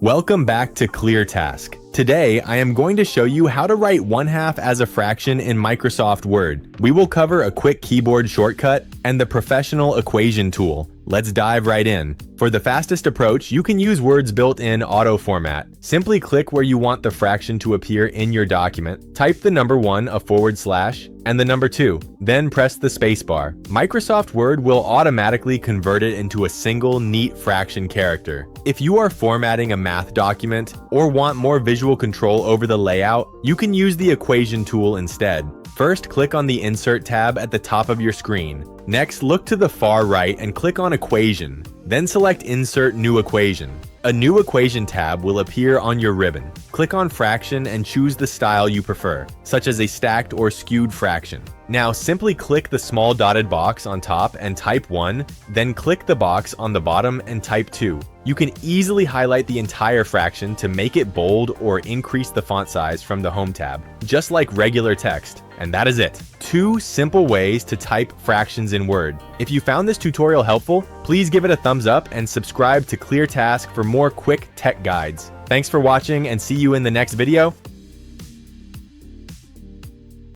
Welcome back to ClearTask. Today, I am going to show you how to write 1/2 as a fraction in Microsoft Word. We will cover a quick keyboard shortcut and the professional equation tool. Let's dive right in. For the fastest approach, you can use Word's built-in AutoFormat. Simply click where you want the fraction to appear in your document, type the number 1, a /, and the number 2, then press the spacebar. Microsoft Word will automatically convert it into a single neat fraction character. If you are formatting a math document or want more visual control over the layout, you can use the equation tool instead. First, click on the Insert tab at the top of your screen. Next, look to the far right and click on Equation. Then select Insert New Equation. A new equation tab will appear on your ribbon. Click on Fraction and choose the style you prefer, such as a stacked or skewed fraction. Now simply click the small dotted box on top and type 1, then click the box on the bottom and type 2. You can easily highlight the entire fraction to make it bold or increase the font size from the Home tab, just like regular text. And that is it. 2 simple ways to type fractions in Word. If you found this tutorial helpful, please give it a thumbs up and subscribe to ClearTask for more quick tech guides. Thanks for watching and see you in the next video.